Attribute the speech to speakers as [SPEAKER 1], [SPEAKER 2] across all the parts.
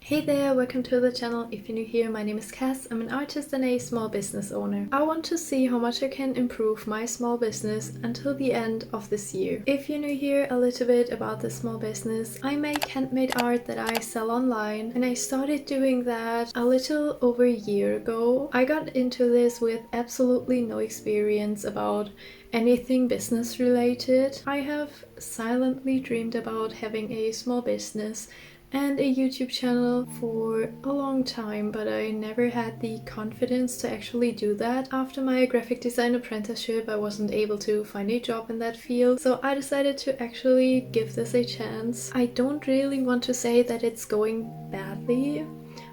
[SPEAKER 1] Hey there, welcome to the channel. If you're new here, my name is Cass. I'm an artist and a small business owner. I want to see how much I can improve my small business until the end of this year. If you're new here, a little bit about this small business. I make handmade art that I sell online, and I started doing that a little over a year ago. I got into this with absolutely no experience about anything business related. I have silently dreamed about having a small business and a YouTube channel for a long time, but I never had the confidence to actually do that. After my graphic design apprenticeship, I wasn't able to find a job in that field, so I decided to actually give this a chance. I don't really want to say that it's going badly,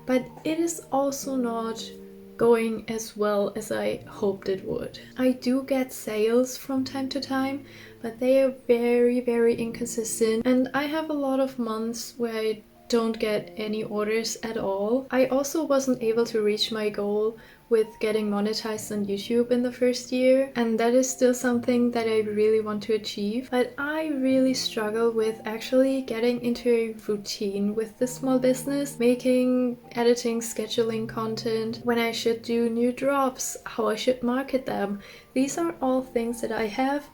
[SPEAKER 1] but it is also not going as well as I hoped it would. I do get sales from time to time, but they are very inconsistent, and I have a lot of months where I don't get any orders at all. I also wasn't able to reach my goal with getting monetized on YouTube in the first year, and that is still something that I really want to achieve, but I really struggle with actually getting into a routine with this small business, making, editing, scheduling content, when I should do new drops, how I should market them. These are all things that I have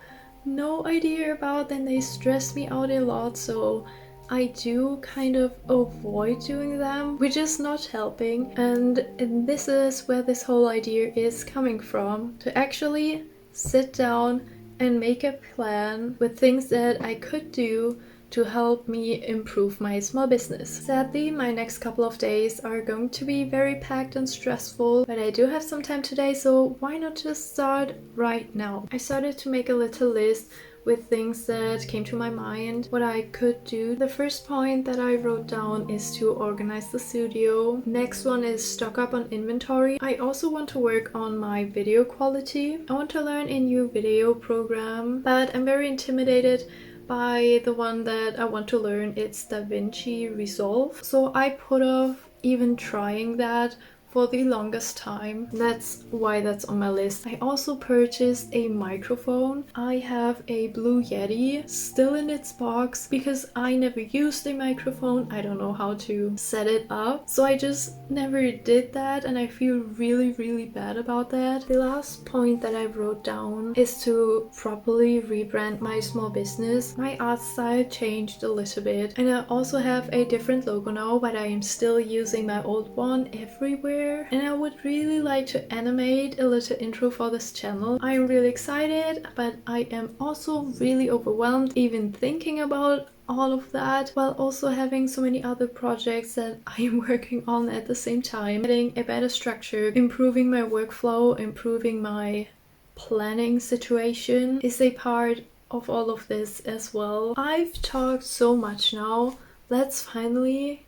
[SPEAKER 1] no idea about, and they stress me out a lot, so I do kind of avoid doing them, which is not helping. And this is where this whole idea is coming from, to actually sit down and make a plan with things that I could do to help me improve my small business. Sadly, my next couple of days are going to be very packed and stressful, but I do have some time today, so why not just start right now? I started to make a little list with things that came to my mind, what I could do. The first point that I wrote down is to organize the studio. Next one is stock up on inventory. I also want to work on my video quality. I want to learn a new video program, but I'm very intimidated by the one that I want to learn. It's DaVinci Resolve. So I put off even trying that for the longest time. That's why that's on my list. I also purchased a microphone. I have a Blue Yeti still in its box because I never used a microphone. I don't know how to set it up, so I just never did that, and I feel really bad about that. The last point that I wrote down is to properly rebrand my small business. My art style changed a little bit, and I also have a different logo now, but I am still using my old one everywhere. And I would really like to animate a little intro for this channel. I'm really excited, but I am also really overwhelmed even thinking about all of that, while also having so many other projects that I am working on at the same time. Getting a better structure, improving my workflow, improving my planning situation is a part of all of this as well. I've talked so much now. Let's finally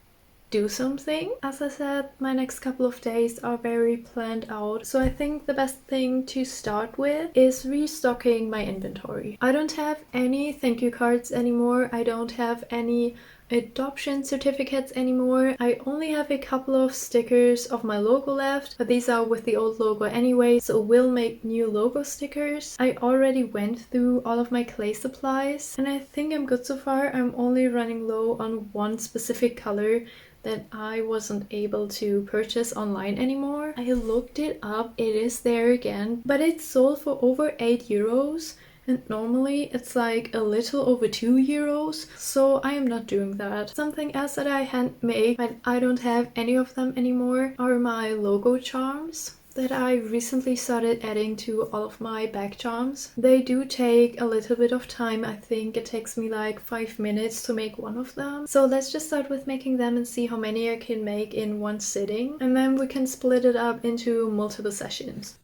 [SPEAKER 1] do something. As I said, my next couple of days are very planned out, so I think the best thing to start with is restocking my inventory. I don't have any thank you cards anymore. I don't have any adoption certificates anymore. I only have a couple of stickers of my logo left, but these are with the old logo anyway, so we'll make new logo stickers. I already went through all of my clay supplies, and I think I'm good so far. I'm only running low on one specific color that I wasn't able to purchase online anymore. I looked it up, it is there again, but it's sold for over 8 euros, and normally it's like a little over 2 euros, so I am not doing that. Something else that I hand make, but I don't have any of them anymore, are my logo charms that I recently started adding to all of my back charms. They do take a little bit of time. I think it takes me like 5 minutes to make one of them. So let's just start with making them and see how many I can make in one sitting, and then we can split it up into multiple sessions.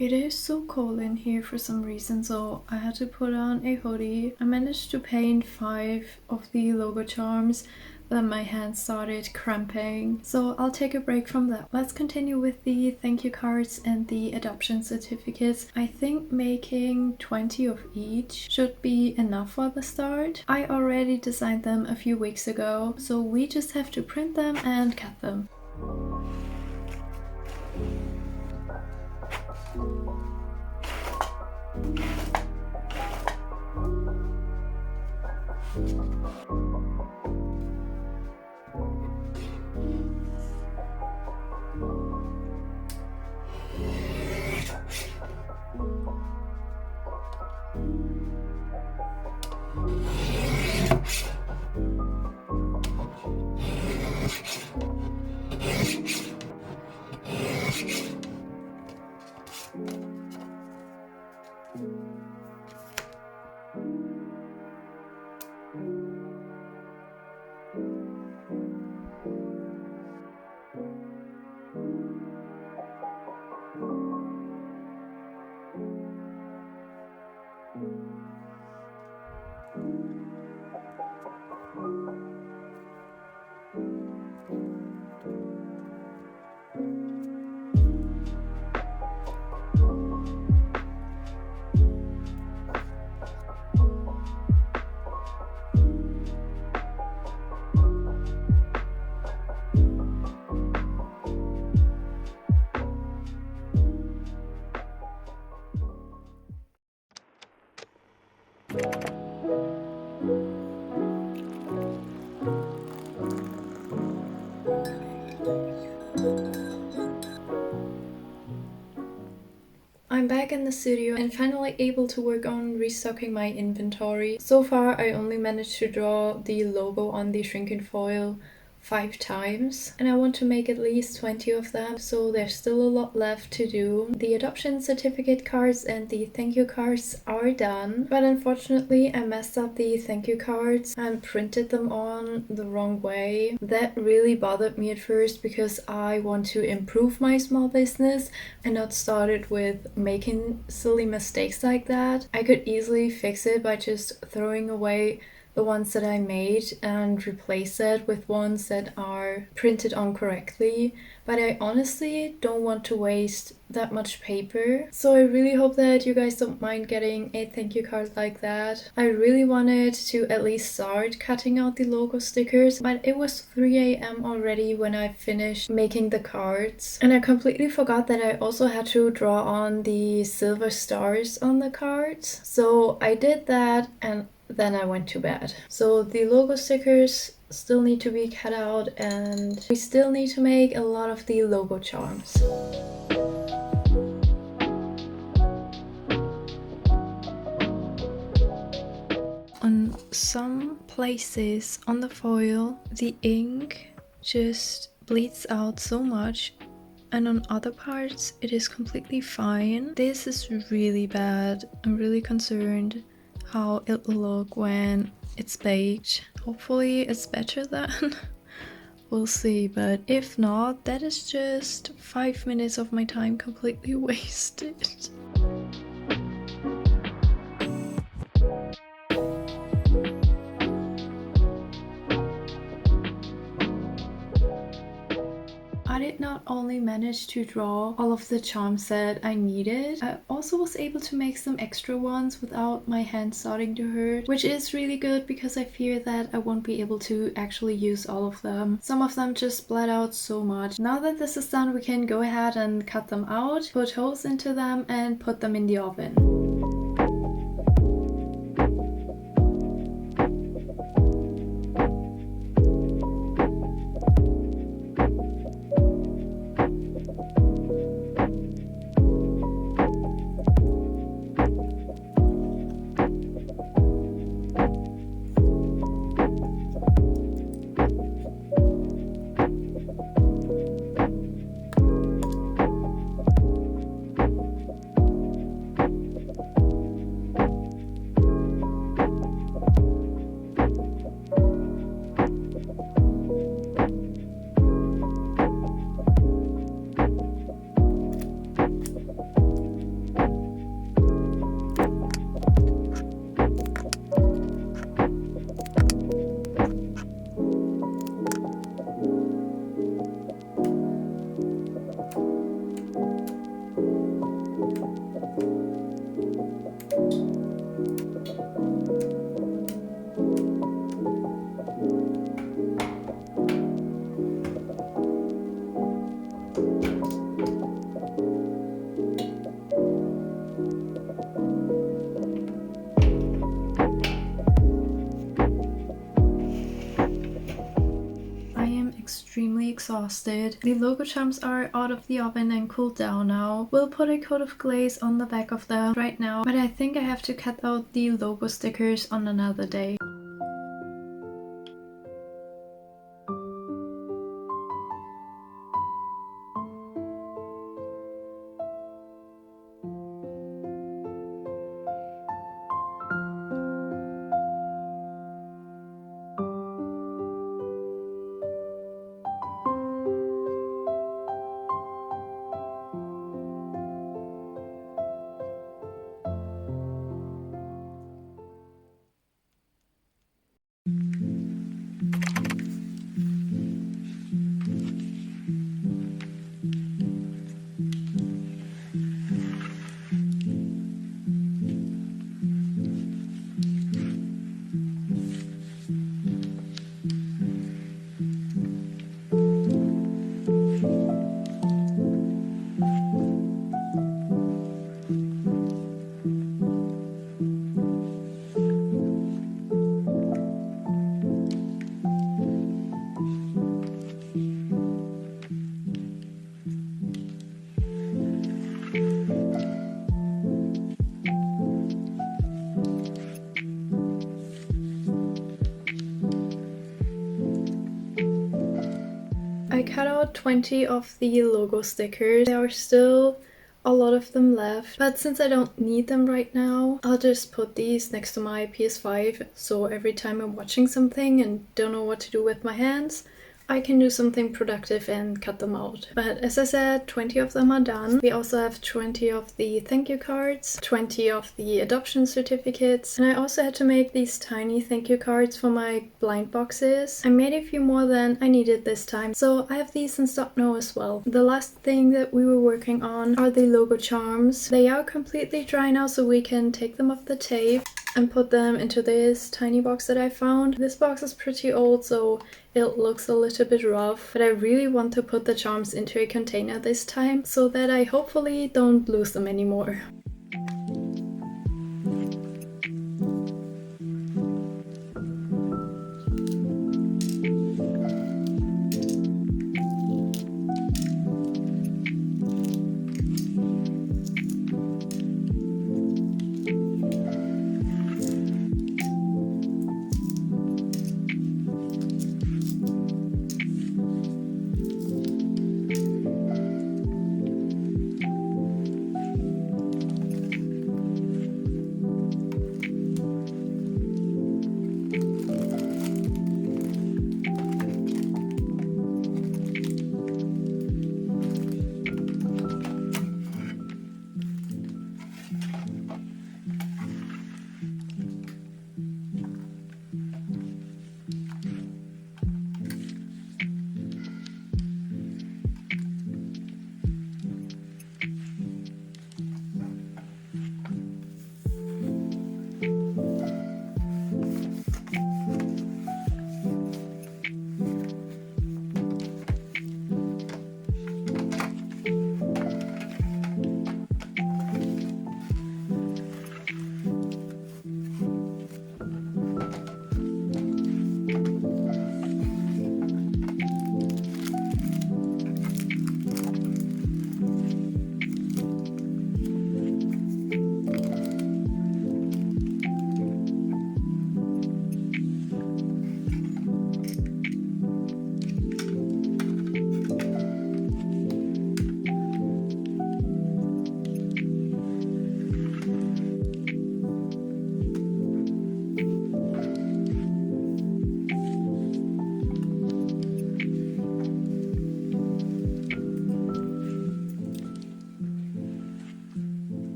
[SPEAKER 1] It is so cold in here for some reason, so I had to put on a hoodie. I managed to paint 5 of the logo charms, but my hands started cramping, so I'll take a break from that. Let's continue with the thank you cards and the adoption certificates. I think making 20 of each should be enough for the start. I already designed them a few weeks ago, so we just have to print them and cut them. I'm back in the studio and finally able to work on restocking my inventory. So far I only managed to draw the logo on the shrinking foil 5 times, and I want to make at least 20 of them, so there's still a lot left to do. The adoption certificate cards and the thank you cards are done, but unfortunately I messed up the thank you cards and printed them on the wrong way. That really bothered me at first because I want to improve my small business and not started with making silly mistakes like that. I could easily fix it by just throwing away the ones that I made and replace it with ones that are printed on correctly, but I honestly don't want to waste that much paper. So I really hope that you guys don't mind getting a thank you card like that. I really wanted to at least start cutting out the logo stickers, but it was 3 a.m. already when I finished making the cards, and I completely forgot that I also had to draw on the silver stars on the cards. So I did that and then I went to bed. So the logo stickers still need to be cut out, and we still need to make a lot of the logo charms. On some places on the foil, the ink just bleeds out so much, and on other parts it is completely fine. This is really bad. I'm really concerned how it will look when it's baked. Hopefully it's better then. We'll see, but if not, that is just 5 minutes of my time completely wasted. I did not only manage to draw all of the charms that I needed, I also was able to make some extra ones without my hand starting to hurt, which is really good because I fear that I won't be able to actually use all of them. Some of them just bled out so much. Now that this is done, we can go ahead and cut them out, put holes into them, and put them in the oven. exhausted. The logo charms are out of the oven and cooled down now. We'll put a coat of glaze on the back of them right now, but I think I have to cut out the logo stickers on another day. I cut out 20 of the logo stickers. There are still a lot of them left, but since I don't need them right now, I'll just put these next to my PS5, so every time I'm watching something and don't know what to do with my hands, I can do something productive and cut them out. But as I said, 20 of them are done. We also have 20 of the thank you cards, 20 of the adoption certificates, and I also had to make these tiny thank you cards for my blind boxes. I made a few more than I needed this time, so I have these in stock now as well. The last thing that we were working on are the logo charms. They are completely dry now, so we can take them off the tape and put them into this tiny box that I found. This box is pretty old, so it looks a little bit rough, but I really want to put the charms into a container this time so that I hopefully don't lose them anymore.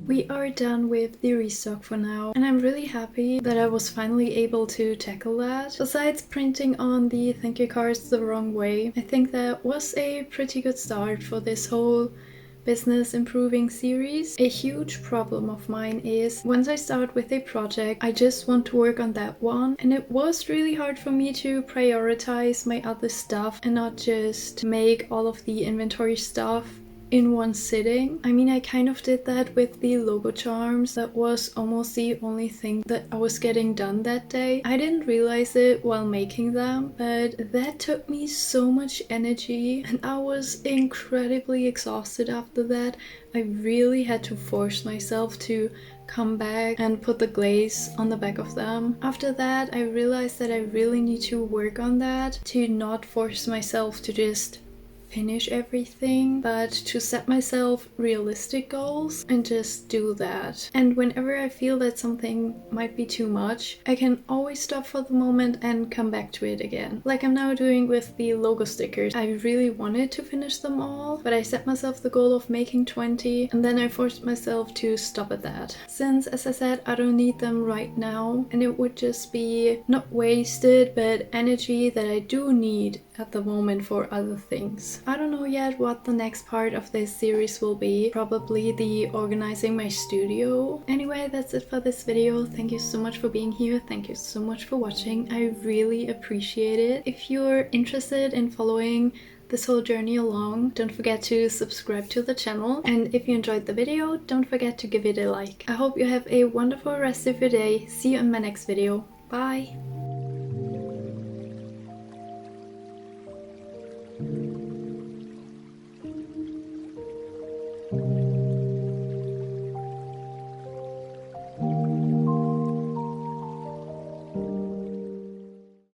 [SPEAKER 1] We are done with the restock for now, and I'm really happy that I was finally able to tackle that. Besides printing on the thank you cards the wrong way, I think that was a pretty good start for this whole business improving series. A huge problem of mine is once I start with a project, I just want to work on that one, and it was really hard for me to prioritize my other stuff and not just make all of the inventory stuff in one sitting. I mean, I kind of did that with the logo charms. That was almost the only thing that I was getting done that day. I didn't realize it while making them, but that took me so much energy and I was incredibly exhausted after that. I really had to force myself to come back and put the glaze on the back of them. After that, I realized that I really need to work on that, to not force myself to just finish everything, but to set myself realistic goals and just do that. And whenever I feel that something might be too much, I can always stop for the moment and come back to it again. Like I'm now doing with the logo stickers. I really wanted to finish them all, but I set myself the goal of making 20 and then I forced myself to stop at that. Since, as I said, I don't need them right now and it would just be not wasted, but energy that I do need at the moment for other things. I don't know yet what the next part of this series will be. Probably the organizing my studio. Anyway, that's it for this video. Thank you so much for being here. Thank you so much for watching. I really appreciate it. If you're interested in following this whole journey along, don't forget to subscribe to the channel. And if you enjoyed the video, don't forget to give it a like. I hope you have a wonderful rest of your day. See you in my next video. Bye!